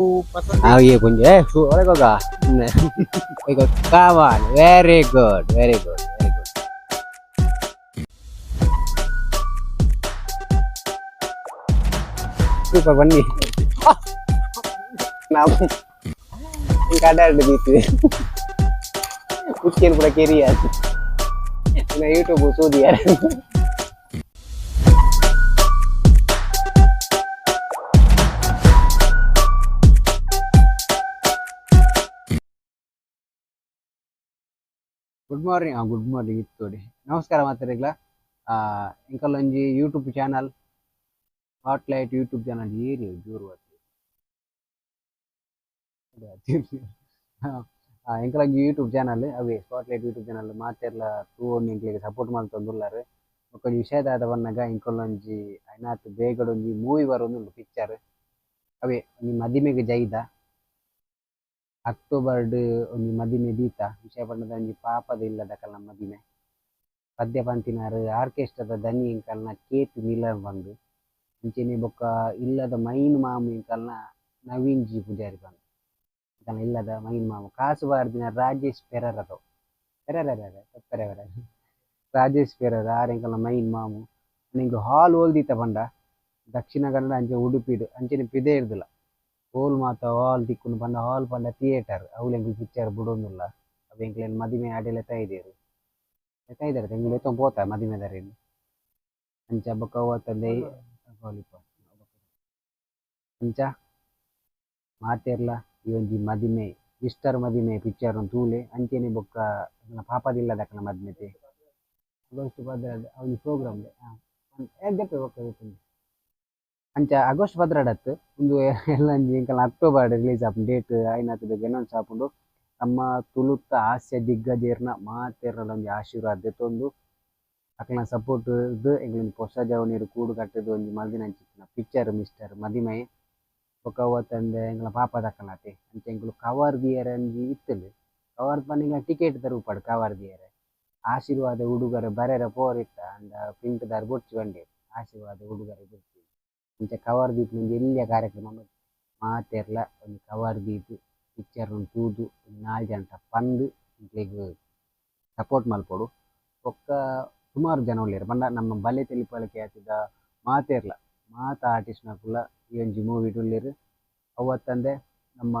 Ah, iya punya. Oleh kok gak? Ikut kawan. Very good, very good, very good. Super funny. Kenapa? Kadang begitu. Pucche pura kiri ya. Nah YouTube musuh dia. Good morning ಇತ್ತು ನೋಡಿ. ನಮಸ್ಕಾರ ಮಾತಾಡಿಗ್ಲ. ಇಂಕಲ್ ಒಂಜಿ YouTube channel spotlight YouTube channel ಏರಿ ಜೋರು ಇಂಕಲ್ ಒಂಜಿ YouTube channel ಅವೇ spotlight YouTube channel ಮಾತೆರ್ಲ ತೂವೊಂದು ಇಂಕ್ಲಿಗೆ support ಮಾಡ್ತಂದುಲ್ಲಾರು. ಒಂಜಿ ವಿಷಯದಾದ ಬನ್ನಗ ಇಂಕಲ್ ಒಂಜಿ ಐನಾತ್ ಬೇಗಡ್ ಒಂಜಿ ಮೂವಿ ಬರೋದು ಪಿಕ್ಚರ್ ಅವೇ ಒಂಜಿ ಮದಿಮೆಗೆ ಜೈದ ಅಕ್ಟೋಬರ್ ಒಂಜಿ ಮದಿಮೆ ದೀತ ವಿಷಯ ಪಂಡದ ಒಂಜಿ ಪಾಪದ ಇಲ್ಲದ ಕಲ್ನ ಮದಿಮೆ ಪದ್ಯ ಪಂತಿನಾರು ಆರ್ಕೆಸ್ಟ್ರಾದ ದನಿ ಇಂಕಲ್ನ ಕೇತ್ ಮಿಲರ್ ಬಂದು ಅಂಚೆನೆ ಬೊಕ್ಕ ಇಲ್ಲದ ಮೈನ್ ಮಾಮು ಇಂಕಲ್ನ ನವೀನ್ ಜಿ ಪೂಜಾರಿ ಬಂದು ಇಂಕಲ್ನ ಇಲ್ಲದ ಮೈನ್ ಮಾಮು ಕಾಸು ಬಾರ್ದಿನ ರಾಜೇಶ್ ಪೆರರ್ ಅದು ಪೆರರ ರಾಜೇಶ್ ಪೆರರ್ ಆರ್ ಇಂಕಲ್ನ ಮೈನ್ ಮಾಮು ನಿಂಗೆ ಹಾಲ್ ಓಲ್ದಿತ್ತ ಪಂಡ ದಕ್ಷಿಣ ಕನ್ನಡ ಅಂಚೆ ಉಡುಪಿಡು ಅಂಚೆನೆ ಪಿದೆ ಇರ್ದಿಲ್ಲ ಹೋಲ್ ಮಾತ ಹಾಲ್ ತಿಕ್ಕುಂಡು ಪಂಡ ಹಾಲ್ ಪಂಡ ಥಿಯೇಟರ್ ಅವಳೆಂಗ್ ಪಿಕ್ಚರ್ ಬಿಡೋದಿಲ್ಲ ಅವು ಎಂಕ್ಲೇನು ಮದಿಮೆ ಆಡೆಲ್ಲ ಎತ್ತಾಯಿದ್ದೇರು ಎಂಗ್ಳು ಎತ್ತೊಂದು ಪೋತ ಮದಿಮೆ ದರೇನು ಅಂಚ ಬೊಕ್ಕ ಅವತ್ತಂದೆ ಅಂಚ ಮಾತೆರ್ಲ ಈ ಒಂಜಿ ಮದಿಮೆ ಮಿಸ್ಟರ್ ಮದಿಮೆ ಪಿಕ್ಚರ್ ಒಂದು ತೂಲೆ ಅಂಚೆನೆ ಬೊಕ್ಕ ಪಾಪದಿಲ್ಲ ದಕ್ಕನ ಮದಿಮೆತೆ ಆಗಸ್ಟ್ 17 ಅವನಿ ಪ್ರೋಗ್ರಾಮ್ ಅಂಚ ಆಗಸ್ಟ್ 17 ಒಂದು ಎಲ್ಲ ಇಂಕಲ್ನ ಅಕ್ಟೋಬರ್ ರಿಲೀಸ್ ಆಪುಂಡು ಡೇಟ್ ಐನಾತ್ ಅನೌನ್ಸ್ ಆಪುಂಡು. ನಮ್ಮ ತುಳುತ್ತ ಹಾಸ್ಯ ದಿಗ್ಗಜರ್ನ ಮಾತೆರ್ಲ ಒಂಜಿ ಆಶೀರ್ವಾದ ದೆತ್ತೊಂದು ಅಕ್ಲ್ನ ಸಪೋರ್ಟ್ ಎಂಗ್ಲೊಂದು ಹೊಸ ಜವನಿರು ಕೂಡು ಕಟ್ಟದು ಒಂಜಿ ಮಲ್ದಿನಂಚಿತ್ತಿನ ಪಿಕ್ಚರ್ ಮಿಸ್ಟರ್ ಮದಿಮೆ ಬೊಕ ಅವತ್ತಂದೆ ಎಂಗ್ಲ ಪಾಪ ದಕ್ಕನತೆ ಅಂಚ ಎಂಕ್ಲು ಕವರ್ ದಿಯರೆ ಒಂಜಿ ಇತ್ತುಂಡು ಕವರ್ ಪಂಡ ಟಿಕೆಟ್ ತರುಪಾಡು ಕವರ್ ದಿಯರೆ ಆಶೀರ್ವಾದ ಉಡುಗೊರೆ ಬರೆರ ಪೋರಿತ್ತ ಅಂಡ ಪ್ರಿಂಟ್ ದಾರ್ ಬೊಚ್ಚಿ ಬಂಡೆ ಆಶೀರ್ವಾದ ಉಡುಗೊರೆ ಬೊಚ್ಚಿ ಇಂಚ ಕವರ್ ದೀಪ್ ಒಂದು ಎಲ್ಲಿಯ ಕಾರ್ಯಕ್ರಮ ಮಾತೆರ್ಲ ಒಂದು ಕವರ್ ದೀಪ್ ಪಿಕ್ಚರ್ ಒಂದು ತೂದು 4 ಗಂಟೆ ಪಂದು ಇಂಕ್ಲಿಗೆ ಸಪೋರ್ಟ್ ಮಲ್ಪೊಡು ಒಕ್ಕ ಸುಮಾರು ಜನ ಉಳ್ಳೇರು ಪಂಡ ನಮ್ಮ ಬಲೆ ತೆಲಿಪಲಕ್ಕೆ ಆತಿದ ಮಾತೆರ್ಲ ಮಾತ ಆರ್ಟಿಸ್ಟ್ನ ಕುಲ್ಲ ಈ ಒಂಜಿ ಮೂವಿ ಉಳ್ಳೇರು ಅವತ್ತಂದೆ ನಮ್ಮ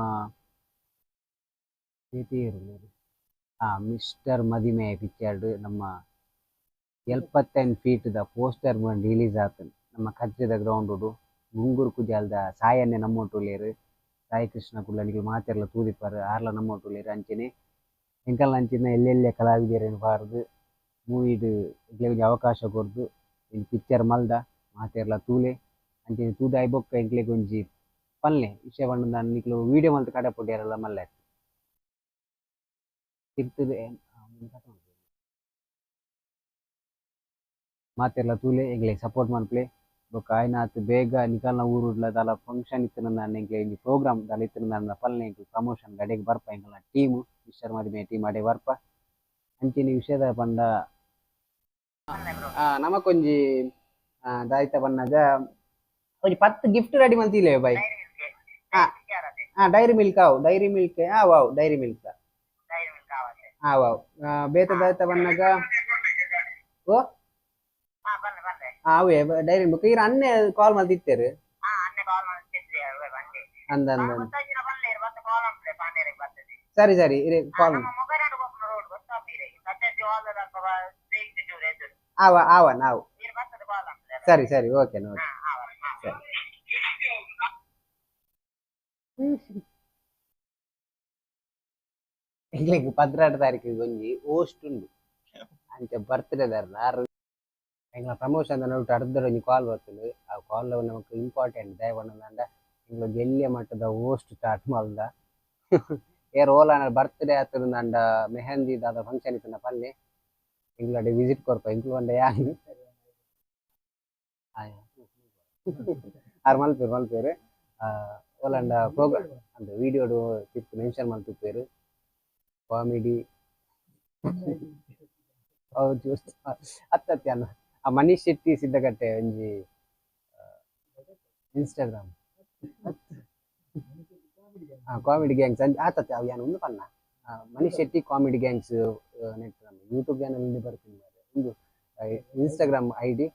ಮಿಸ್ಟರ್ ಮದಿಮೆ ಪಿಕ್ಚರ್ಡ್ ನಮ್ಮ 75 ಫೀಟ್ ಪೋಸ್ಟರ್ ರಿಲೀಸ್ ಆತನು ನಮ್ಮ ಕಚ್ಚಿದ ಗ್ರೌಂಡ್ ಗುಂಗೂರು ಕುಜಾಲ್ದ ಸಾಯನ್ನೆ ನಮ್ಮೊಟ್ಟುಳ್ಳೇರು ಸಾಯಿ ಕೃಷ್ಣ ಕುಳ್ಳನಿಗೆ ಮಾತೆರ್ಲ ತೂದಿಪ್ಪಾರು ಆರ್ಲ ನಮ್ಮೊಟ್ಟುಳ್ಳೇರು ಅಂಚೆನೆ ಎಂಕಲ್ನ ಅಂಚಿನ ಎಲ್ಲೆಲ್ಲೇ ಕಲಾವಿದರೇನು ಬಾರ್ದು ಮೂವಿಡ್ ಎಂಕ್ಲೆಗೆ ಅವಕಾಶ ಕೊರ್ದು ಇನ್ನು ಪಿಕ್ಚರ್ ಮಲ್ದ ಮಾತೆರ್ಲ ತೂಲೆ ಅಂಚೆನೆ ತೂದಾಯಿ ಬೊಕ್ಕ ಎಂಕ್ಲೆಗೆ ಒಂಜಿ ಪಲ್ಲೆ ವಿಷಯ ಪಂಡ ನಿಕ್ಲು ವೀಡಿಯೋ ಮಲ್ತು ಕಡೆ ಪೊಡ್ಯಾರಲ್ಲ ಮಲ್ಲೆ ತಿರ್ತದೆ ಮಾತೆರ್ಲ ತೂಲೆ ಎಂಗ್ಲೆಗೆ ಸಪೋರ್ಟ್ ಮನ್ಪ್ಲೆ ಬೊಕ್ಕ ಆಯ್ನಾತ್ ಬೇಗ ನಿಕಲ್ನ ಊರುಡ್ಲ ದಾಲ ಫಂಕ್ಷನ್ ಇತ್ತಿನ ಎಂಕ್ಲೆ ಪ್ರೋಗ್ರಾಮ್ ದಾಲ ಇತ್ತಿನ ಪಲ್ಲೆ ಎಂಕ್ಲು ಪ್ರಮೋಷನ್ ಗಡೆಗೆ ಬರ್ಪ ಎಂಕಲ್ನ ಟೀಮು ಮಿಸ್ಟರ್ ಮದಿಮೆ ಟೀಮ್ ಅಡೆ ಬರ್ಪ ಅಂಚೆನೆ ವಿಷಯದ ಪಂಡ ನಮಕೊಂಜಿ ದಾಯ್ತ ಪನ್ನಗ ಒಂಜಿ 10 ಗಿಫ್ಟ್ ರೆಡಿ ಮಲ್ತಿಲ್ಲೆ ಬೈ ಡೈರಿ ಮಿಲ್ಕ್ ಅವು Dairy Milk wow Dairy Milk wow ಬೇತ ದಾಯ್ತ ಪನ್ನಗ ಓ ಅವೇ ಡೈರಿ ಮಿಲ್ಕ್ ಇರ ಅನ್ನೆ ಕಾಲ್ ಮಲ್ತಿತ್ತೇರು ಅಂದ ಸರಿ ಸರಿ ಇರಿ ಕಾಲ್ ಆವ ನಾವು ಸರಿ ಸರಿ ಓಕೆ ಓಕೆ ಸರಿ ಎಂಗ್ಲಿಗೆ 16 ತಾರೀಕಿಗೆ ಒಂಜಿ ಹೋಸ್ಟ್ ಉಂಡು ಅಂಚೆ ಬರ್ತ್ಡೇ ದಾರ್ ಎಂಗ್ಲ ಪ್ರಮೋಷನ್ ನೋಟ್ಟು ಅರ್ಧಡ್ ಒಂಜಿ ಕಾಲ್ ಬರ್ತದೆ ಆ ಕಾಲ್ ನಮಕ್ ಇಂಪಾರ್ಟೆಂಟ್ ದಯವಂಡ ಎಂಗ್ಲ ಎಲ್ಲಿಯ ಮಟ್ಟದ ಹೋಸ್ಟ್ ಸ್ಟಾರ್ಟ್ ಮಲ್ದ ಏರ್ ಓಲಾನ ಬರ್ತ್ಡೇ ಆತದ ಅಂಡ ಮೆಹಂದಿ ದಾದ ಫಂಕ್ಷನ್ ಇತ್ತನ ಪಲ್ಲೆ ಎಂಗ್ಲಡೆ ವಿಸಿಟ್ ಕೊರ್ಪ ಎಂಕ್ಲು ಒಂದ ಯಾಂಗ್ ಆರ್ ಮಲ್ಪೇರು ಓಲಾಂಡ ಪ್ರೋಗ್ರಾಮ್ ಅಂದ ವಿಡಿಯೋಡು ತಿರ್ತು ಮೆನ್ಷನ್ ಮಲ್ತುಪ್ಪೇರು ಕಾಮಿಡಿ ಅತ್ತತ್ಯನ ಆ ಮನೀಶ್ ಶೆಟ್ಟಿ ಸಿದ್ದಗಟ್ಟೆ ಒಂಜಿ ಇನ್ಸ್ಟಾಗ್ರಾಮ್ ಕಾಮಿಡಿ ಗ್ಯಾಂಗ್ಸ್ ಅಂತ ಆತತ್ತೆ ಅವು ಏನು ಒಂದು ಪನ್ನ Manish Shetty comedy gangs net YouTube channel ಬರ್ತೀನಿ ಒಂದು ಇನ್ಸ್ಟಾಗ್ರಾಮ್ ಐ ಡಿ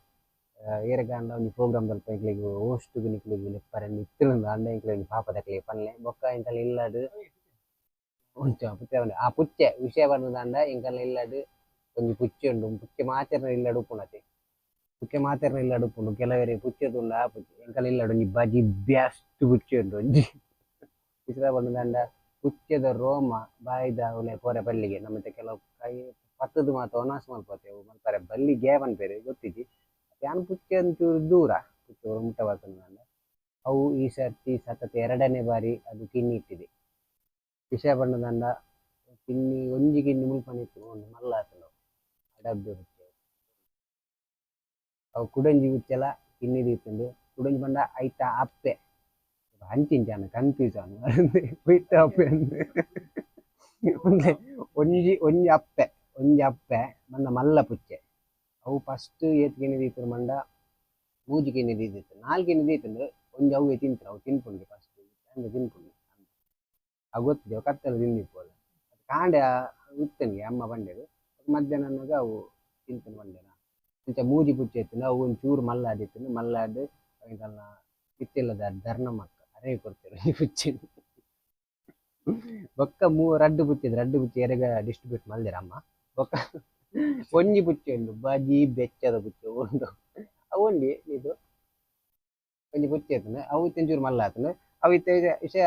ಏರಗಾಂಡ ಒಂದು ಪ್ರೋಗ್ರಾಮ್ ಬರ್ತಾ ಇಕ್ಲಿಗೆ ಹೋಸ್ಟ್ ನಿಕ್ಲಿಗೆ ಲೆಪ್ಪರೆ ನಿತ್ತಿನ ಅಂಡ ಇಂಕ್ಲಿಗೆ ಪಾಪ ತಕ್ಲಿ ಪನ್ಲೆ ಬೊಕ್ಕ ಇಂಕಲ್ ಇಲ್ಲಡು ಆ ಪುಚ್ಚೆ ವಿಷಯ ಬಂದಂಡ ಇಂಕಲ್ ಇಲ್ಲಡು ಒಂದು ಪುಚ್ಚೆ ಉಂಡು ಪುಚ್ಚೆ ಮಾತೆರ್ನ ಇಲ್ಲಡು ಉಪ್ಪುನತೆ ಪುಚ್ಚೆ ಮಾತೆರ್ನ ಇಲ್ಲಡು ಉಪ್ಪುಂಡು ಕೆಲವರಿಗೆ ಪುಚ್ಚೆ ತುಂಡ ಆ ಪುಚ್ಚೆ ಇಂಕಲ್ ಇಲ್ಲಡು ಒಂಜಿ ಬಜಿ ಬ್ಯಾಸ್ಟ್ ಪುಚ್ಚೆ ಉಂಡು ಒಂಜಿ ವಿಷಯ ಬಂದಂಡ ಪುಚ್ಚೆದ ರೋಮ ಬಾಯ್ದ ಅವಳೆ ಕೋರೆ ಬಲ್ಲಿಗೆ ನಮ್ಮತ್ತೆ ಕೆಲವು ಕೈ ಪತ್ತದು ಮಾತು ಒನಾಸ್ ಮಲ್ಪತ್ತೇವು ಮಲ್ಪರೆ ಬಲ್ಲಿ ಗೇವನ್ ಬೇರೆ ಗೊತ್ತಿದ್ದಿ ಯಾನ್ ಪುಚ್ಚೆ ಒಂಚೂರು ದೂರ ಪುಚ್ಚೆ ಮುಟ್ಟ ಬರ್ತಂಡ ಅವು ಈ ಸರ್ತಿ ಸತತ 2ನೇ ಬಾರಿ ಅದು ಕಿನ್ನಿ ಇಟ್ಟಿದೆ ವಿಷಯ ಬಣ್ಣದಂಡ ಕಿನ್ನಿ ಒಂಜಿ ಕಿನ್ನಿ ಮುಲ್ಪನಿತ್ತು ಒಂದು ಮಲ್ಲ ಆತನು ಅಡಬ್ಬೆ ಪುಚ್ಚೆ ಅವು ಕುಡಂಜಿ ಪುಚ್ಚೆಲ್ಲ ಕಿನ್ನಿ ದೀತಂಡು ಕುಡಂಜಿ ಬಂಡ ಐತ ಅಪ್ಪೆ ಹಂಚಿಂಚಾನ ಕನ್ಫ್ಯೂಸ್ ಆನು ಐತ ಅಪ್ಪೆ ಅಂದ್ರೆ ಒಂಜಿ ಅಪ್ಪೆ ಮಂದ ಮಲ್ಲ ಪುಚ್ಚೆ ಅವು ಫಸ್ಟ್ ಏತ್ ಕಿನ್ನಿ ದೀತರು ಮಂಡ 3 ಕಿನ್ನಿ ದೀದಿತ್ತು 4 ಕಿನ್ನಿ ದೀತಂಡು ಒಂಜಿ ಅವೇ ತಿಂತಾರೆ ಅವು ತಿನ್ಪುಂಡು ಫಸ್ಟ್ ಹಂಗೆ ತಿನ್ಪುಂಡು ಅವು ಗೊತ್ತಿದೆ ಕತ್ತಲು ತಿಂದಿಪ್ಪೋಲ್ಲ ಕಾಂಡೆ ಉತ್ತನಿಗೆ ಅಮ್ಮ ಬಂಡೆದು ಮಧ್ಯಾಹ್ನ ಅವು ತಿಂತನು ಬಂಡೆನ ಅಂಚ ಮೂಜಿ ಪುಚ್ಚೆ ಇತ್ತು ಅವು ಒಂಚೂರು ಮಲ್ಲಾಡಿತ್ತು ಮಲ್ಲಾಡಿ ಅವಿಗೆಲ್ಲ ಕಿತ್ತಿಲ್ಲದ ಧರ್ನ ಮಕ್ಕ ಅರೇ ಕೊಡ್ತಾರೆ ಈ ಪುಚ್ಚೆ ಬೊಕ್ಕ ರಡ್ಡು ಪುಚ್ಚೆ ಎರೆಗ ಡಿಸ್ಟ್ರಿಬ್ಯೂಟ್ ಮಲ್ದಿರ ಅಮ್ಮ ಬೊಕ್ಕ ಒಂಜಿ ಪುಚ್ಚೆ ಉಂಡು ಬಜಿ ಬೆಚ್ಚದ ಪುಚ್ಚೆ ಒಂದು ಅವೊಂಡಿ ಇದು ಒಂಜಿ ಪುಚ್ಚೆ ಇತ್ತು ಅವು ಒಂಚೂರು ಮಲ್ಲ ಆತನು ಅವು ಇತ್ತ ವಿಷಯ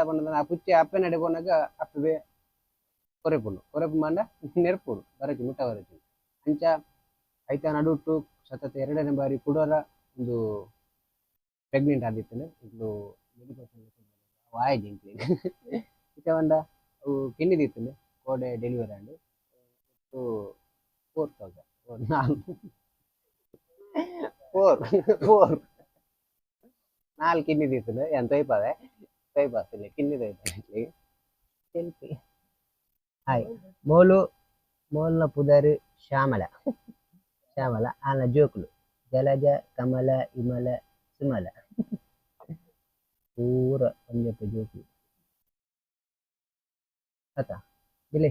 ಬಂದ ಆ ಪುಚ್ಚೆ ಅಪ್ಪೆ ನಡೆ ಪೋನಾಗ ಅಪ್ಪೆ ಕೊರೆಪು ಮಂಡ ನೆರ್ಪುಡು ಬರಚಿ ಮುಟ್ಟ ಬರಚಿ ಅಂಚ ಐತ ನಡುಟ್ಟು ಸತತ 2ನೇ ಬಾರಿ ಕುಡೋರ ಒಂದು ಪ್ರೆಗ್ನೆಂಟ್ ಆದಿತ್ತು ಇದು ವಾಯ್ದು ಇಂಕ್ಲಿಗೆ ಇತ್ತ ಬಂಡ ಅವು ಕಿನ್ನಿದಿತ್ತು ಕೋಡೆ ಡೆಲಿವರಿ ಆಂಡು 4 ಕಿನ್ನಿದಿತ್ತು ಏನು ತೈಪಾದೆ ತೈಪಾಸಿಲ್ಲ ಕಿನ್ನಿದೈತೆ ಹಾಯ್ ಮೋಲ್ನ ಪುದರ್ ಶ್ಯಾಮಲ ಆನ ಜೋಕುಲು ಜಲಜ ಕಮಲ ಇಮಲ ಸುಮಲ ಪೂರ ಒಂಜಪ್ಪ ಜೋಕುಲು ಆತ ಬಿಲೆ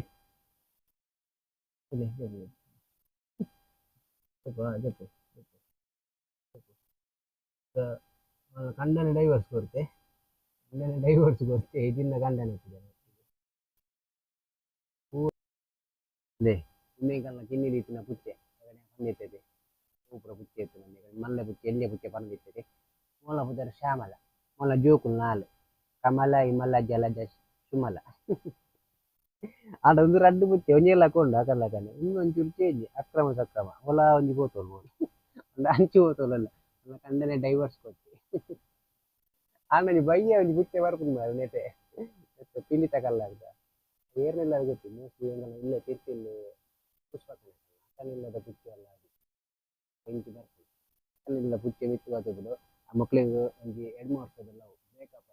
ಕಂಡನೆ ಡೈವರ್ಸ್ ಕೊಡ್ತೆ ಇದನ್ನ ಕಂಡನೆ ಇನ್ನೇಕಲ್ಲ ಕಿನ್ನಿ ರೀತಿನ ಪುಚ್ಚೆ ಪಂದಿರ್ತದೆ ಸೂಪರ ಪುಚ್ಚೆ ಇತ್ತು ನನಗೆ ಮಲ್ಲೆ ಪುಚ್ಚೆ ಎಲ್ಲಿಯ ಪುಚ್ಚೆ ಪಂದಿರ್ತದೆ ಮೂಲ ಪುದರ ಶ್ಯಾಮಲ ಮೂಲ ಜೋಕುಲು 4 ಕಮಲ ಇಮಲ ಜಲಜ ಸುಮಲ ಆಡ ಒಂದು ರಡ್ಡು ಪುಚ್ಚೆ ಒಂಜೆಲ್ಲ ಕೊಂಡು ಅಕಲ್ಲ ಇನ್ನೊಂಚೂರು ಚೇಂಜ್ ಅಕ್ರಮ ಸಕ್ರಮ ಹೊಲ ಒಂಜಿ ಹೋತೋಲ್ಬೋದು ಒಂದು ಅಂಚು ಹೋತೋಲಲ್ಲ ಅಲ್ಲ ಕಂಡನೆ ಡೈವರ್ಸ್ ಕೊಡ್ತಿ ಆಮೇಲೆ ಬಯ್ಯ ಒಂದು ಪುಚ್ಚೆ ಬರ್ಕೊಂಡು ಮಾರು ನೆಟೆ ಪಿಲಿ ತಗಲ್ಲ ಅಂತ ಏರ್ನೆಲ್ಲ ಗೊತ್ತಿ ಮೋಸ್ಟ್ಲಿ ಇಲ್ಲ ತಿರ್ತಿಲ್ಲ ಪುಷ್ಪಕನಿಲ್ಲದ ಪುಚ್ಚೆ ಎಲ್ಲ ಬೆಂಕಿ ಬರ್ತದೆ ಅಲ್ಲಿಲ್ಲ ಪುಚ್ಚೆ ಮಿತ್ತು ಬರ್ತಬಿಡು ಆ ಮಕ್ಳಿಗೆ ಒಂದು 2-3 ವರ್ಷದಲ್ಲ ಬೇಕಪ್ಪ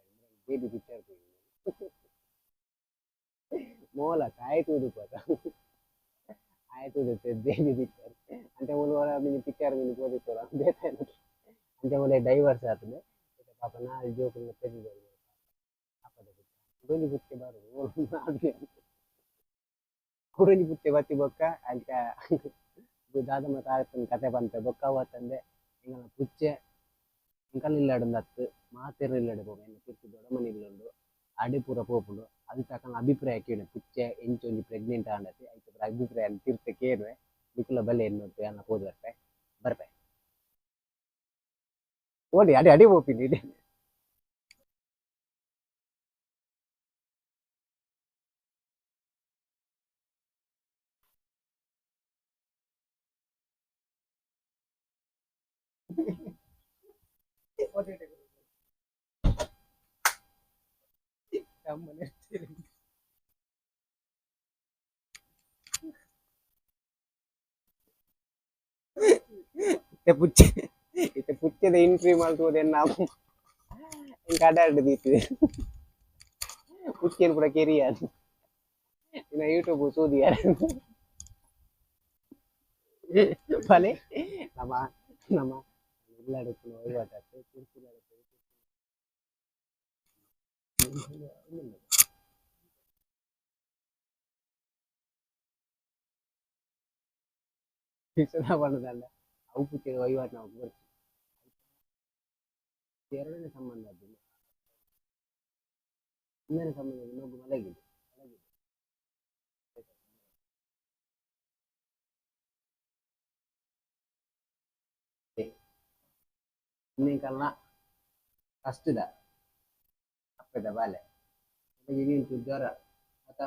ಬೇಬಿ ಪಿಕ್ಚರ್ ಮೋಲ ಆಯ್ತುದು ಬೇಬಿ ಪಿಕ್ಚರ್ ಅಂತೆ ಪಿಕ್ಚರ್ ಓದಿತ್ತಲ್ಲ ಅಂತೆ ಒಳ್ಳೆ ಡೈವರ್ಸ್ ಆಗ್ತದೆ ಪಾಪ ನಾಳೆ ಜೋಕುಲ್ಲ ತೆಗೆದು ಕುಡಂಜಿ ಪುಚ್ಚೆ ಬರುದು ಕುಡಂಜಿ ಪುಚ್ಚೆ ಬತ್ತಿ ಬೊಕ್ಕ ಅಂಚ ದಾದಮ್ಮ ತಾತನ ಕತೆ ಬಂತ ಬೊಕ್ಕ ಅವತ್ತಂದೆ ಎಂಗಲ ಪುಚ್ಚೆ ಎಂಕಲ್ ಇಲ್ಲಾಡು ನತ್ತು ಮಾತೆರ್ ಇಲ್ಲಾಡು ಪೋಗ ಎನ್ನ ಕಿತ್ತು ದೊಡಮನಿ ಇಲ್ಲುಂಡು ಅಡಿಪುರ ಪೋಪುಂಡು ಅದು ತಕ್ಕ ಅಭಿಪ್ರಾಯ ಕೇಳು ಪುಚ್ಚೆ ಎಂಚೊಂಜಿ ಪ್ರೆಗ್ನೆಂಟ್ ಆಂಡತಿ ಆಯ್ತು ಅಭಿಪ್ರಾಯ ತೀರ್ಥ ಕೇಳುವೆ ನಿಖುಲ ಬಲೆ ಎನ್ನುತ್ತೆ ಅನ್ನ ಹೋದ್ ಬರ್ಪೆ ಓಡಿ ಅಡಿ ಹೋಗ್ತೀನಿ ಇದೆ ಪುಚ್ಚದ ಎಂಟ್ರಿ ಮಾಡ್ತೋದೇನು ನಾವು ಹಿಂಗೆ ಅಡ್ಡಾಡ್ದಿತ್ತು ಪುಚ್ಚೇನು ಕೂಡ ಕೆರಿಯ ಇನ್ನು ಯೂಟ್ಯೂಬ್ ಸೂದಿಯ ಭಲೆ ನಮ್ಮ ಎಲ್ಲಾಡಕ್ಕೂ ವಿಷದ ಬಣ್ಣದಲ್ಲ ಅವು ಪುಚ್ಚೆ ವಹಿವಾಟು ನಾವು ಬರ್ತೀವಿ ಎರಡನೇ ಸಂಬಂಧ ಅದು ಇನ್ನೊಂದು ಸಂಬಂಧ ಇನ್ನೊಬ್ಬ ಮಲಗಿದೆ ಇನ್ನೇ ಕಾಲ ಕಷ್ಟದ ಅಪ್ಪದ ಬಾಲೆ ನೀನು ಜ್ವರ ಆತ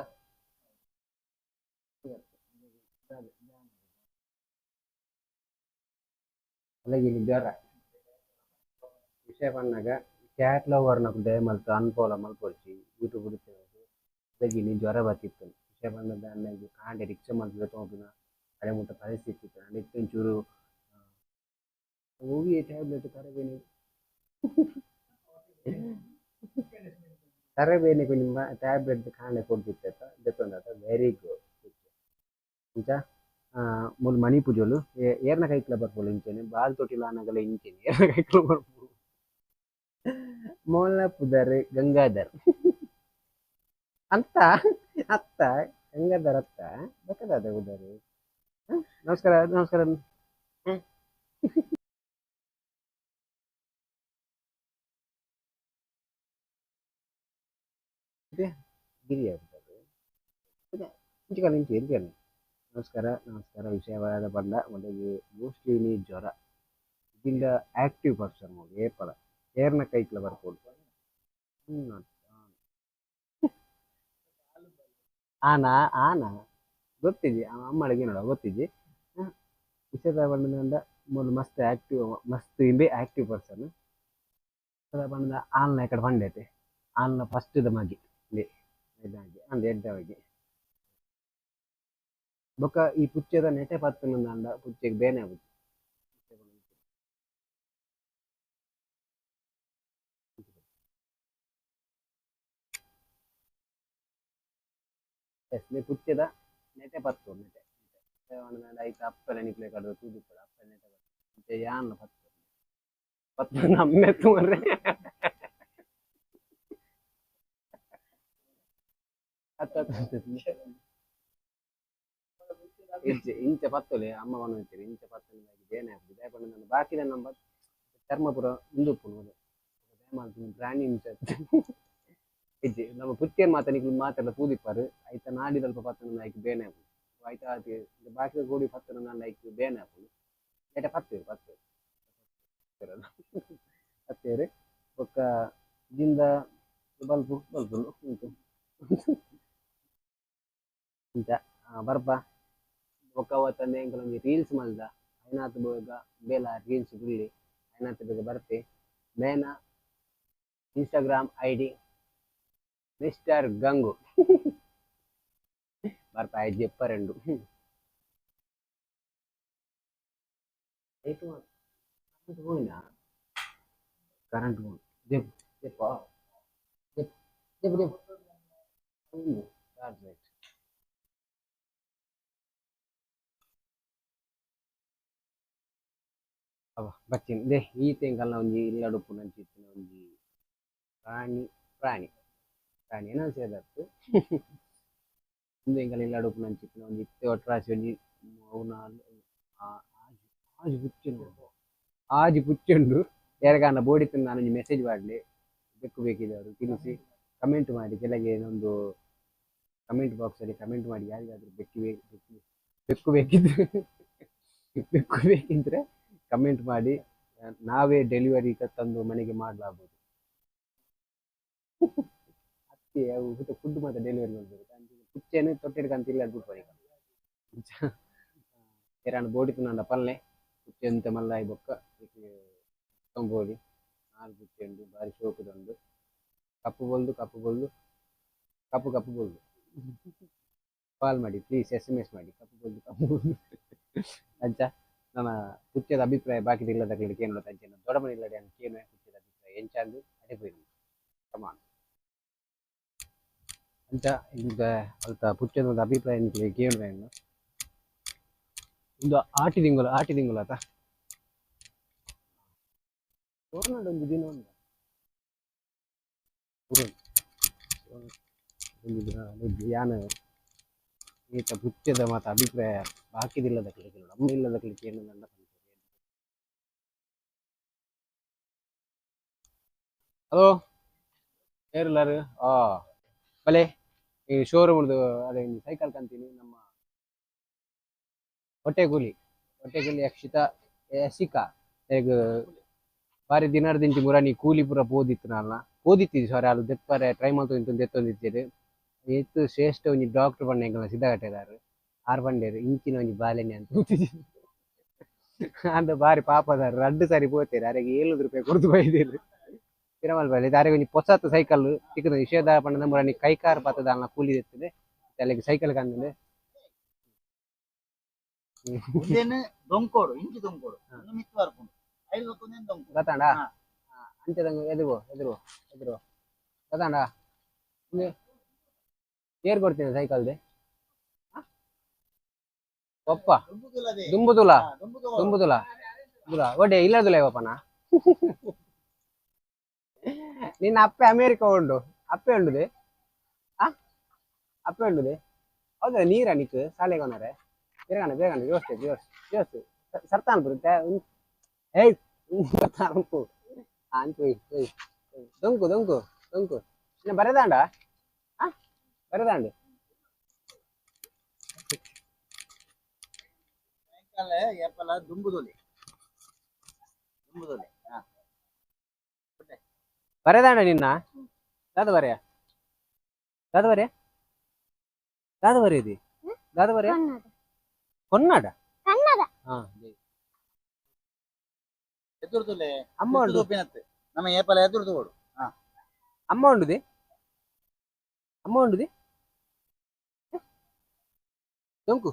అలాగే ಜ್ವರ ವಿಷಯ ಬಂದಾಗ ಕ್ಯಾಟ್ ಲವರ್ ನಮ್ದೆ ಮಲ್ತು ಅನ್ಪೋಲ ಮಲ್ಪೊಳ್ಸಿ ಯೂಟ್ಯೂಬ್ ಹುಡುಕ್ತೇವೆ ಅದಕ್ಕೆ ನೀ ಜ್ವರ ಬರ್ತಿತ್ತು ವಿಷಯ ಬಂದದ ನನಗೆ ಕಾಂಡೆ ರಿಕ್ಷಾ ಮಾಡ್ತಿದ್ದೆ ತೋಪಿನ ಅಡೆ ಮುಟ್ಟ ಪರಿಸ್ಥಿತಿ ಇತ್ತು ನನಗೆ ಒಂಚೂರು ಹೋಗಿ ಟ್ಯಾಬ್ಲೆಟ್ ತರಬೇನೆ ತರಬೇನೆ ನಿಮ್ಮ ಟ್ಯಾಬ್ಲೆಟ್ ಕಾಂಡೆ ಕೊಡ್ತಿತ್ತ ಜೊತ್ತೊಂದಾತ ವೆರಿ ಗುಡ್ ಇಂಚ ಮುಲ್ ಮಣಿ ಪೂಜಲು ಏರ್ನ ಕೈಕ್ಲ ಬರ್ಬೋದು ಇಂಚೇನೆ ಬಾಲ್ ತೊಟ್ಟಿಲ ಅನ್ನಗಲ ಇಂಚೇನೆ ಏರ್ನ ಕೈಕ್ಲ ಬರ್ಬೋದು ಮೋಲ ಪುದರ್ ಗಂಗಾಧರ್ ಅಂತ ಅತ್ತ ಗಂಗಾಧರ್ ಅತ್ತ ಬೇಕದಾದ ಉದರ್ ನಮಸ್ಕಾರ ನಮಸ್ಕಾರ ಗಿರಿ ಆಗ್ತದೆ ಇಂಚಿಕಲ್ ಇಂಚಿ ಇರ್ಕೇನೆ ನಮಸ್ಕಾರ ನಮಸ್ಕಾರ ವಿಷಯವಾದ ಬಂದ ಮೊದಲಿಗೆ ಮೋಸ್ಟ್ಲಿ ನೀ ಜ್ವರ ಇದರಿಂದ ಆಕ್ಟಿವ್ ಪರ್ಸನ್ ನೋಡಿ ಏಪಲ ಏರ್ನ ಕೈಕ್ಲ ಬರ್ಬೋದು ಆನಾ ಆನಾ ಗೊತ್ತಿದ್ದಿ ಅಮ್ಮಳಿಗೆ ನೋಡ ಗೊತ್ತಿದ್ದಿ ವಿಷಯದ ಬಣ್ಣದಿಂದ ಮೊದಲು ಮಸ್ತ್ ಆಕ್ಟಿವ್ ಮಸ್ತ್ ಇಂಬೆ ಆಕ್ಟಿವ್ ಪರ್ಸನ್ ಬಣ್ಣದ ಆಲ್ನ ಈ ಕಡೆ ಬಂಡೈತೆ ಆಲ್ನ ಫಸ್ಟ್ದ ಮಗಿ ಇದಾಗಿ ಅಂದ ಎಡ್ಡವಾಗಿ ಬೊಕ್ಕ ಈ ಪುಚ್ಚದ ನೆಟೆ ಪತ್ತನ ಅಂದ ಪುಚ್ಚೆಗೆ ಬೇನೆ ಆಗುದು ಪುಚ್ಚದ ನೆಟೆ ಪತ್ತು ನೆಟೆ ಐತ ಅಪ್ಪಲೆ ನಿಕ್ಲೆ ಕಡ್ದು ತೂದಿಪ್ಪಡ ಅಪ್ಪಲೆ ನೆಟೆ ಪತ್ತು ಯಾನ್ ಪತ್ತು ಪತ್ತು ನಮ್ಮೆ ತೂರ್ರೆ ಇಂಚ ಪತ್ತೊಲೆ ಅಮ್ಮ ಬಂದಿರ್ತೀರಿ ಇಂಚ ಪತ್ತೊಲೆ ಬೇನೆ ಆಗುದು ದಯಕೊಂಡು ನಾನು ಬಾಕಿದ ನಮ್ಮ ಧರ್ಮಪುರ ಹಿಂದೂಪು ಪ್ರಾಣಿ ಹಿಂಸೆ ಹೆಜ್ಜೆ ನಮ್ಮ ಪುತ್ತಿಯನ್ ಮಾತನಿಗೆ ಮಾತೆಲ್ಲ ತೂದಿಪ್ಪಾರು ಆಯ್ತಾ ನಾಡಿದಲ್ಪ ಪತ್ತನ ಆಯ್ಕೆ ಬೇನೆ ಆಗುದು ಆಯ್ತಾ ಅದು ಬಾಕಿ ಗೋಡಿ ಪತ್ತನ ನಾನು ಆಯ್ಕೆ ಬೇನೆ ಆಗುದು ಏಟ ಪತ್ತೇರು ಪತ್ತೇರು ಪತ್ತೇರು ಒಕ್ಕ ಜಿಂದ ಬಲ್ಪು ಬಲ್ಪು ಉಂಟು ಇಂಚ ಬರ್ಪ ಒಕ್ಕ ಅವತ್ತಂದೆ ಎಂಕಲೊಂದು ರೀಲ್ಸ್ ಮಲ್ದ ಐನಾತ್ ಬೇಗ ಬೇಲ ರೀಲ್ಸ್ ಗುಳ್ಳಿ ಐನಾತ್ ಬೇಗ ಬರ್ತೆ ಬೇನ ಇನ್ಸ್ಟಾಗ್ರಾಮ್ ಐಡಿ ಮಿಸ್ಟರ್ ಗಂಗು ಬರ್ತಾ ಜೆಪ್ಪ రెండు పోయినా కరెంట్ చెప్పు చెప్పా చెప్పు చెప్పు చెప్పు ಬಚ್ಚಿನ ಈತೆ ಎಂಕಲ್ನ ಒಂಜಿ ಇಲ್ಲಡುಪ್ಪು ನಂಚಿತ್ತಿನ ಒಂಜಿ ಪ್ರಾಣಿ ಪ್ರಾಣಿ ಪ್ರಾಣಿ ಏನ ಸೇದತ್ತು ಇಂದು ಎಂಕಲ್ ಇಲ್ಲಡುಪ್ಪು ನಂಚಿತ್ತಿನ ಒಂಜಿ ಇತ್ತೆ ಒಟ್ರಾಸಿ ಒಂಜಿ ಮೂರ್ನಾಲ್ ಆಜಿ ಪುಚ್ಚುಂಡು ಆಜಿ ಪುಚ್ಚುಂಡು ಯಾರಿಗಾನ ಬೋಡಿತ್ತು ನಾನು ಒಂಜಿ ಮೆಸೇಜ್ ಮಾಡ್ಲಿ ಬೆಕ್ಕು ಬೇಕಿದ್ದವರು ತಿಳಿಸಿ ಕಮೆಂಟ್ ಮಾಡಿ ಕೆಳಗೆ ಒಂದು ಕಮೆಂಟ್ ಬಾಕ್ಸ್ ಅಲ್ಲಿ ಕಮೆಂಟ್ ಮಾಡಿ ಯಾರಿಗಾದ್ರೂ ಬೆಕ್ಕು ಬೇಕಿದ್ರೆ ಬೆಕ್ಕು ಬೇಕಿದ್ರೆ ಕಮೆಂಟ್ ಮಾಡಿ ನಾವೇ ಡೆಲಿವರಿ ತಂದು ಮನೆಗೆ ಮಾಡಲಾಗ್ಬೋದು ಅತ್ತೆ ಅವು ಫುಡ್ ಮಾತ್ರ ಡೆಲಿವರಿ ಮಾಡ್ಬೇಕು ಕುಚ್ಚೇನು ತೊಟ್ಟಿಡ್ಕಂತ ಇಲ್ಲ ಬಿಟ್ಟು ಏರಾನು ಬೋಡಿತು ನನ್ನ ಪಲ್ಲೆ ಕುಚ್ಚೆ ಎಂತ ಮಲ್ಲಾಯಿ ಬೊಕ್ಕ ಬೋಡಿ ನಾಲ್ಕು ಕುಚ್ಚೆ ಉಂಡು ಬಾರಿ ಶೋಕುದುಂಡು ಕಪ್ಪು ಬೊಲ್ದು ಕಪ್ಪು ಬೊಲ್ದು ಕಪ್ಪು ಕಪ್ಪು ಬೊಲ್ದು ಕಾಲ್ ಮಾಡಿ ಪ್ಲೀಸ್ SMS ಮಾಡಿ ಕಪ್ಪು ಬೊಲ್ದು ಅಂಚ ನನ್ನ ಕುಚ್ಚದ ಅಭಿಪ್ರಾಯ ಬಾಕಿ ಇಲ್ಲದ ಕೇಳಿ ಏನು ಅಂಚೆ ದೊಡ್ಡಮನೆ ಇಲ್ಲದೆ ಅಂತ ಏನು ಕುಚ್ಚದ ಅಭಿಪ್ರಾಯ ಎಂಚಾಂದು ಅಡಿపోయింది ಪ್ರಮಾಣ ಅಂಚ ಈಗ ಅಲ್ತ ಪುಚ್ಚದ ಒಂದು ಅಭಿಪ್ರಾಯ ಕೇಳಿದ್ರೆ ಒಂದು ಆಟಿ ತಿಂಗಳು ಆತ ತೋರ್ನಾಡು ಒಂದು ದಿನ ಒಂದು ಯಾನು ಈತ ಪುಚ್ಚದ ಮಾತು ಅಭಿಪ್ರಾಯ ಬಾಕಿದಿಲ್ಲದ ಕ್ಲಿಕ್ ನಮ್ಮ ಇಲ್ಲದ ಕ್ಲಿಕ್ ಏನು ನನ್ನ ಹಲೋ ಯಾರಿಲ್ಲಾರು ಬಲೆ ಈ ಶೋರೂಮ್ದು ಅದೇ ಸೈಕಲ್ ಕಂತೀನಿ ನಮ್ಮ ಹೊಟ್ಟೆಗೂಲಿ ಯಕ್ಷಿತ ಯಶಿಕಾ ಈಗ ಬಾರಿ ದಿನಾರ ದಿಂಚಿ ಮುರಾನಿ ಕೂಲಿ ಪೂರ ಪೋದಿತ್ತು ನಾಲ್ನ ಪೋದಿತ್ತಿದ್ದು ಸಾರಿ ಅಲ್ಲಿ ದೆಪ್ಪರೆ ಟ್ರೈ ಮಾಡ್ತು ದೆತ್ತೊಂದಿದ್ದೇವೆ ಎತ್ತು ಶ್ರೇಷ್ಠ ಒಂಜಿ ಡಾಕ್ಟರ್ ಬಂಡ ಎಂಕಲ್ನ ಸಿದ್ಧಗಟ್ಟೆದಾರು ಆರು ಬಂಡೇರು ಇಂಚಿನ ಒಂಜಿ ಬಾಲೆನೆ ಅಂತ ಅಂತ ಬಾರಿ ಪಾಪದಾರು ರಡ್ಡು ಸಾರಿ ಪೋತೇರು ಅರೆಗೆ 700 ರೂಪಾಯಿ ಕೊಡ್ತು ಬೈದೇರು ತಿರಮಲ್ ಬಾಲೆ ಅರೆಗೆ ಒಂಜಿ ಪೊಸತ್ತು ಸೈಕಲ್ ಸಿಕ್ಕದ ನಿಷೇಧ ಪಂಡ ಮುರಾನಿ ಕೈಕಾರ್ ಪಾತದ ಅಲ್ಲ ಕೂಲಿ ತೆತ್ತದೆ ಅಲ್ಲಿಗೆ ಸೈಕಲ್ ಕಂದ್ರೆ ಗತಾಂಡ ಅಂಚೆದಂಗ ಎದುರು ಗತಾಂಡ ಏರ್ ಕೊಡ್ತೀನಿ ಸೈಕಲ್ದೆ ಒಪ್ಪ ದುಂಬುದುಲ ಒಡ್ಡೆ ಇಲ್ಲದುಲ ಇವಪ್ಪನ ನಿನ್ನ ಅಪ್ಪೆ ಅಮೇರಿಕ ಉಂಡು ಅಪ್ಪೆ ಉಂಡುದೆ ಅಪ್ಪೆ ಉಂಡುದೆ ಹೌದಾ ನೀರ ನಿಕ್ ಸಾಲೆಗೊನರೆ ಬೇಗನೆ ಜೋಸ್ತೆ ಸರ್ತಾನ್ ಬರುತ್ತೆ ಏಯ್ ಅಂಪು ಅಂಚು ದೊಂಕು ಇನ್ನ ಬರದಾಂಡ ಬರದಾಂಡು ಬರದಾಂಡ ನಿನ್ನ ದಾದ ಬರೆಯದಿ ದಾದ ಬರೆಯ ಹೊನ್ನಾಡ ಅಮ್ಮ ನಮ್ಮ ಏಪಲ ಎದುರು ತಗೋಡು ಅಮ್ಮ ಉಂಡುದಿ ದೊಂಕು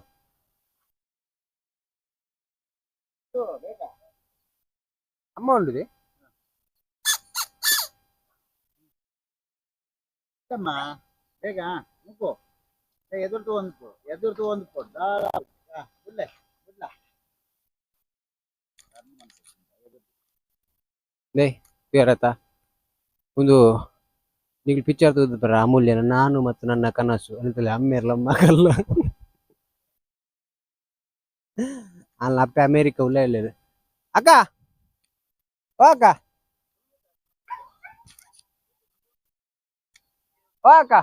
ಅಮ್ಮ ಉಂಡುದಿ ಬೇಗ ಮುಕ್ಕು ಎದುರ್ತು ಒಂದು ಒಂದು ನೀವು ಪಿಕ್ಚರ್ ತೆಗೆದು ಅಮೂಲ್ಯನ ನಾನು ಮತ್ತು ನನ್ನ ಕನಸು ಅಂತಲೇ ಅಮ್ಮೇರ್ಲಮ್ಮ ಕಲ್ಲ ಅಲ್ಲ ಅಪ್ಪೆ ಅಮೇರಿಕ ಉಲ್ಲ ಇಲ್ಲದೆ ಅಕ್ಕ ಓ ಅಕ್ಕ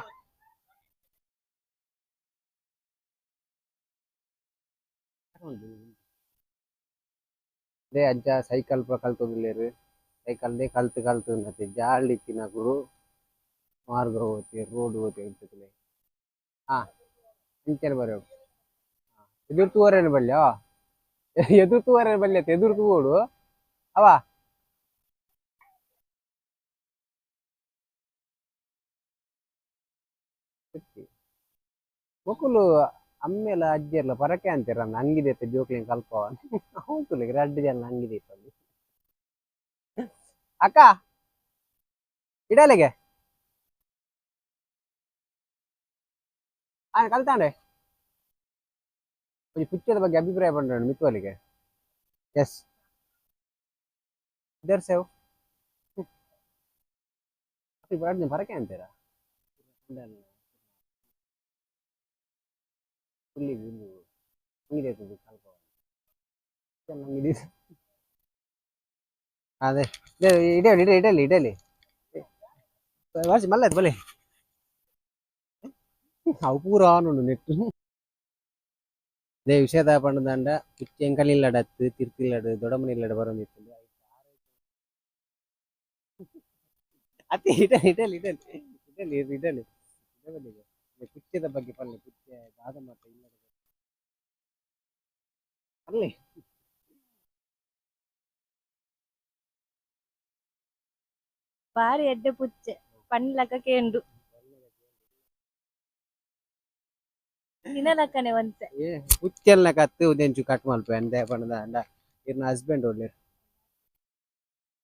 ಅದೇ ಅಜ್ಜ ಸೈಕಲ್ ಕಲ್ತೊಂದಿಲ್ಲೇರು ಸೈಕಲ್ದೇ ಕಲ್ತು ಮತ್ತೆ ಜಾಲಿಕ್ಕಿನ ಗುರು ಮಾರ್ಗ ಹೋಗ್ತಿ ರೋಡ್ ಹೋಗ್ತಿ ಅಂತಲೇ ಇಂಚೆಲ್ಲ ಬರೋ ಎದುರ್ತುವರೇನು ಬಲ್ಯ ಎದುರ್ತು ಓಡು ಅವ ಮಕ್ಕಳು ಅಮ್ಮೆಲ್ಲ ಅಜ್ಜಿಯರ್ಲ ಪರಕೆ ಅಂತೀರ ಹಂಗಿದೆ ಜೋಕ್ಲಿಂಗ್ ಕಲ್ಪ ಹೌದು ರಡ್ಡು ಜನ ಹಂಗಿದೆ ಅಕ್ಕ ಇಡಲೆಗೆ ಕಲ್ತಾಂಡೆ ಪುಚ್ಚದ ಬಗ್ಗೆ ಅಭಿಪ್ರಾಯ ಪಂಡ ಮಿತ್ವಲಿಗೆ ಎಸ್ ಸೇವ್ ಪರಕೆ ಅಂತೀರ ಅದೇ ಇಡಲಿ ಮಲ್ಲ ಬಲೆ ಅವು ಪೂರ ಆನುಂಡು ನೆಟ್ಟು ಅದೇ ವಿಷಯದ ಪಂಡದಂಡ ಪಿಚ್ಚೆ ಎಂಕಲಿಲ್ಲಡತ್ತು ತಿರ್ತಿಲ್ಲಡು ದೊಡ್ಡಮನಿಲ್ಲಡು ಬರೋದಿತ್ತು ಅತಿ ಇಡಲಿ ಪಿಚ್ಚದ ಬಗ್ಗೆ ಪಲ್ಲೆ ಪಿಚ್ಚೆ ಗಾದ ಮಾತ ಇಲ್ಲ ಅಲ್ಲಿ ಬಾರಿ ಎಡ್ಡೆ ಪುಚ್ಚೆ ಪಂಡ್ಲಕ ಕೇಂಡು ದಿನಲಕ್ಕನೆ ಒಂತೆ ಪುಚ್ಚೆಲ್ನ ಕತ್ತು ಉದೆಂಚು ಕಟ್ ಮಲ್ಪೆ ಅಂದೆ ಪಂಡದ ಅಂಡ ಇರ್ನ ಹಸ್ಬೆಂಡ್ ಒಳ್ಳೆ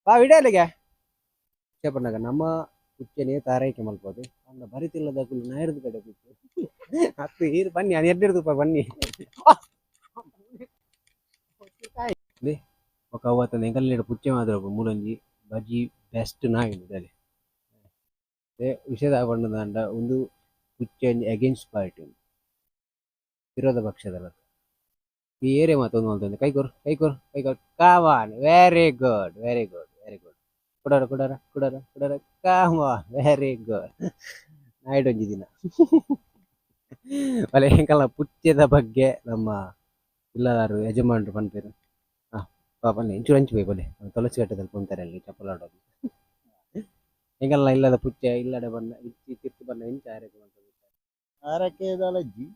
ಬಾ ವಿಡಲಿಗೆ ಪಂಡಗ ನಮ್ಮ ಪುಚ್ಚೆನೇ ತಾರೈಕೆ ಮಲ್ಪೋದು ಅಂದ ಬರಿತಿಲ್ಲದ ಕುಲ್ಲಿ ನಾಯಿರ್ದು ಕಡೆ ಪುಚ್ಚೆ ಹತ್ತು ಈರು ಬನ್ನಿ ಅದು ಎಡ್ಡಿರ್ದು ಬನ್ನಿ ఒక ಅವತ್ತು ಎಂಕಲ್ಲೇಡು ಪುಚ್ಚೆ ಮಾತ್ರ ಮೂಲಂಜಿ ಬಜ್ಜಿ ಬೆಸ್ಟ್ ನಾಗಿಂದು ಅದೇ ವಿಷಯದ ಪಂಡದ ಅಂಡ ಒಂದು ಪುಚ್ಚೆ ಅಗೇನ್ಸ್ಟ್ ಪಾರ್ಟಿ ವಿರೋಧ ಪಕ್ಷದಲ್ಲ ಈ ಏರಿಯಾ ಮಾತೊಂದು ಹೇಳ್ತಂದೆ ಕೈಕೋರ್ come on very good very good very good ಕುಡರ ಕಾಮಾನ್ ವೆರಿ ಗುಡ್ ನಾಯ್ಡೊಂಜಿ ದಿನ ಒಳ್ಳೆ ಹೆಂಕಲ್ಲ ಪುಚ್ಚದ ಬಗ್ಗೆ ನಮ್ಮ ಇಲ್ಲದಾರು ಯಜಮಾನರು ಪಂಪೇರು ಪಾಪನೆ ಇಂಚೂರು ಹಂಚಿ போய் ಬಲೆ ತುಳಸಿ ಕಟ್ಟದಲ್ಲಿ ಕುಂತಾರೆ ಅಲ್ಲಿ ಚಪ್ಪಲಾಡೋದು ಹೆಂಗಲ್ಲ ಇಲ್ಲದ ಪುಚ್ಚೆ ಇಲ್ಲಡೆ ಬಣ್ಣ ಇಚ್ಚಿ ತಿರ್ತು ಬಣ್ಣ ಇಂಚ ಆರಕೆದಲಜ್ಜಿ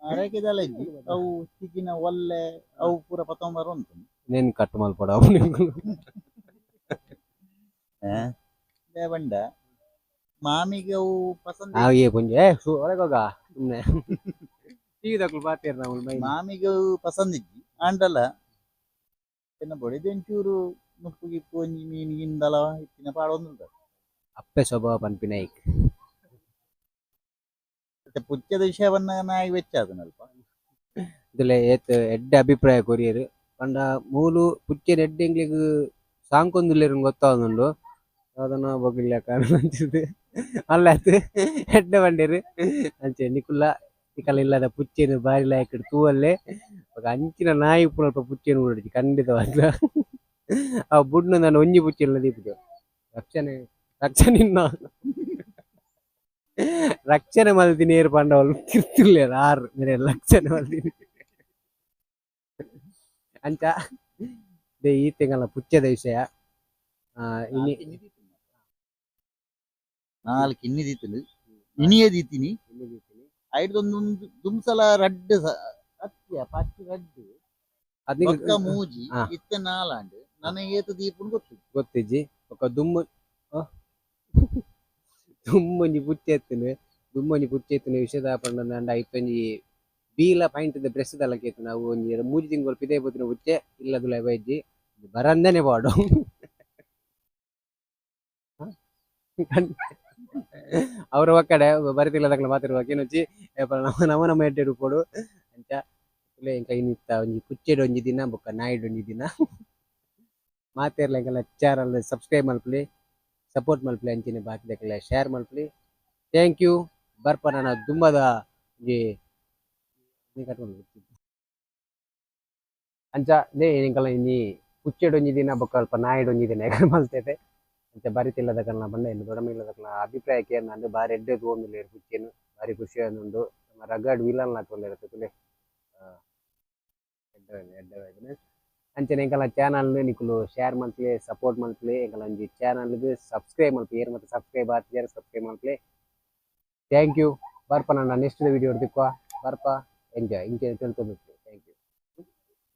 ಆರಕೆದಲಜ್ಜಿ ಅವು ಚಿಕ್ಕಿನ ಒಲ್ಲೆ ಅವು ಪೂರ ಪತಂಬರ ಉಂಟು ನೇನ್ ಕಟ್ ಮಲ್ಪಡ ಬಂಡ ಮಾಮಿಗೆ ಅವು ಪಸಂದ್ ಏ ಪುಂಜೆ ಒಳಗೋಗ ಸುಮ್ನೆ ಟಿವಿ ತಗೊಳ್ ಬಾತೇರ್ ನಾವು ಮಾಮಿಗೆ ಅವು ಪಸಂದಿಜ್ಜಿ ಆಂಡಲ ಎನ್ನ ಬೊಡಿದೆಂಚೂರು ನುಪ್ಪು ಗಿಪ್ಪು ಒಂಜಿ ಮೀನಿಗಿಂದಲ ಇತ್ತಿನ ಪಾಡೊಂದು ಅಪ್ಪೆ ಸ್ವಭಾವ ಪನ್ಪಿನೈಕ್ ಮತ್ತೆ ಪುಚ್ಚದ ವಿಷಯವನ್ನ ನಾಯಿ ವೆಚ್ಚಾದನಲ್ಪ ಇದ್ರಲ್ಲಿ ಏತ್ ಎಡ್ಡೆ ಅಭಿಪ್ರಾಯ ಕೊರಿಯರು ಪಂಡ ಮೂಲು ಪುಚ್ಚೆ ಎಡ್ಡೆ ಎಂಗ್ಲಿಗ್ ಸಾಂಕೊಂದುಲ್ಲೇರು ಗೊತ್ತಾವನುಂಡು ಯಾವ್ದನ್ನ ಬೊಗಿಲ್ಲ ಕಾರಣ ಅಂಚಿದ್ದು ಅಲ್ಲಾತು ಎಡ್ಡೆ ಬಂಡೇರು ಅಂಚೆ ನಿಕುಲ್ಲ ನಿಕಲ ಇಲ್ಲದ ಪುಚ್ಚೆನು ಬಾರಿ ಲಾಯಕಡು ತೂವಲ್ಲೇ ಅಂಚಿನ ನಾಯಿ ಪುನಲ್ಪ ಪುಚ್ಚೆನು ಉಂಡು ಖಂಡಿತವಾಗ್ಲ ಆ ಬುಡ್ನು ನಾನು ಒಂಜಿ ಪುಚ್ಚೆ ಇಲ್ಲ ದೀಪಿದೆ ರಕ್ಷಣೆ ರಕ್ಷಣೆ ಮಲ್ದಿನಿ ಏರು ಪಂಡವಲು ಕಿರ್ತಿಲ್ಲೇರು ಆರು ಮೇರೆ ರಕ್ಷಣೆ ಮಲ್ದಿನಿ ಅಂಚ ಈ ತಿಂಗಳ ಪುಚ್ಚದ ವಿಷಯ ನಾಲ್ಕು ಇನ್ನಿದೀತಲು ಇನಿಯದೀತೀನಿ ಐದೊಂದು ದುಮ್ಸಲ ರಡ್ಡು ಅತ್ಯ ಫಸ್ಟ್ ರಡ್ಡು ಪಕ್ಕ ಮೂಜಿ ಇತ್ತ ನಾಲಾಂಡು ನನಗೆ ಏತು ದೀಪನ್ ಗೊತ್ತಿಜ್ಜಿ ఒక ದುಮ್ಮೊಂಜಿ ಪುಚ್ಚೆ ಎತ್ತಿನ ವಿಷಯದ ಪಂಡ ಐತೊಂಜಿ ಬೀಲ ಪಾಯಿಂಟ್ ಬ್ರೆಸ್ ದಲಕ್ಕೆ ನಾವು ಒಂಜಿ ಮೂಜಿ ತಿಂಗಳು ಪಿದೇ ಪೋತಿನ ಪುಚ್ಚೆ ಇಲ್ಲದುಲ ಬೈಜ್ಜಿ ಬರಂದನೆ ಬಾಡು ಅವ್ರ ಒಕ್ಕಡೆ ಬರಿತಿಲ್ಲದಕ್ಲ ಮಾತಿರುವಾಗ ಏನೊಚ್ಚಿ ನಮ್ಮ ಎಡ್ಡೆ ರೂಪೋಡು ಅಂಚ ಇಂಕ ಇನ್ನಿತ್ತ ಒಂಜಿ ಪುಚ್ಚೆಡ್ ಒಂಜಿ ದಿನ ಬೊಕ್ಕ ನಾಯ್ಡು ಒಂಜಿ ದಿನ ಮಾತೇರ್ಲೆಂಕಲ್ಲ ಚಾನಲ್ ಸಬ್ಸ್ಕ್ರೈಬ್ ಮಲ್ಪಲಿ ಸಪೋರ್ಟ್ ಮಲ್ಪಲಿ ಅಂಚಿನ ಬಾಕಿದಕ್ಕೆಲ್ಲ ಶೇರ್ ಮಲ್ಪಲಿ ಥ್ಯಾಂಕ್ ಯು ಬರ್ಪ ನಾನು ದುಂಬದ ಅಂಚ ದೇ ಇಂಕಲ್ಲ ಇನ್ನಿ ಪುಚ್ಚೆಡ್ ಒಂಜಿ ದಿನ ಬೊಕ್ಕ ಅಲ್ಪ ನಾಯ್ಡು ಒಂಜಿ ದಿನ ಯಾಕಂದ್ರೆ ಮಲ್ತೈತೆ ಅಂಚ ಬರಿತಿಲ್ಲದ ಕಲ್ಲ ಬಂಡ ಇನ್ನು ದೊಡಮಿಲ್ಲದ ಕಲ್ಲ ಅಭಿಪ್ರಾಯಕ್ಕೆ ನಂದು ಬಾರಿ ಎಡ್ಡೆ ತಗೊಂಡಿಲ್ಲ ಪುಚ್ಚೆನು ಬಾರಿ ಖುಷಿ ಆದುಂಡು ರಗಡ್ ವಿಲನ್ ಹಾಕೊಂಡಿರತ್ತೆ ಎಡ್ಡೆ ಅಂಚನೆ ಎಂಕಲ್ಲ ಚಾನಲ್ ನಿಕುಲು ಶೇರ್ ಮಲ್ಪಲಿ ಸಪೋರ್ಟ್ ಮಲ್ಪಲಿ ಎಂಕಲ್ಲ ಒಂಜಿ ಚಾನಲ್ಗೆ ಸಬ್ಸ್ಕ್ರೈಬ್ ಮಲ್ಪಲಿ ಏರ್ ಮತ್ತೆ ಸಬ್ಸ್ಕ್ರೈಬ್ ಆಗ್ತಿದ್ದಾರೆ ಸಬ್ಸ್ಕ್ರೈಬ್ ಮಲ್ಪಲಿ ಥ್ಯಾಂಕ್ ಯು ಬರ್ಪ ನನ್ನ ನೆಕ್ಸ್ಟ್ ವಿಡಿಯೋ ಹಿಡ್ದಿಕ್ಕೋ ಬರ್ಪ ಎಂಜಾಯ್ ಇಂಚೆ ತಿಳ್ಕೊಬೇಕು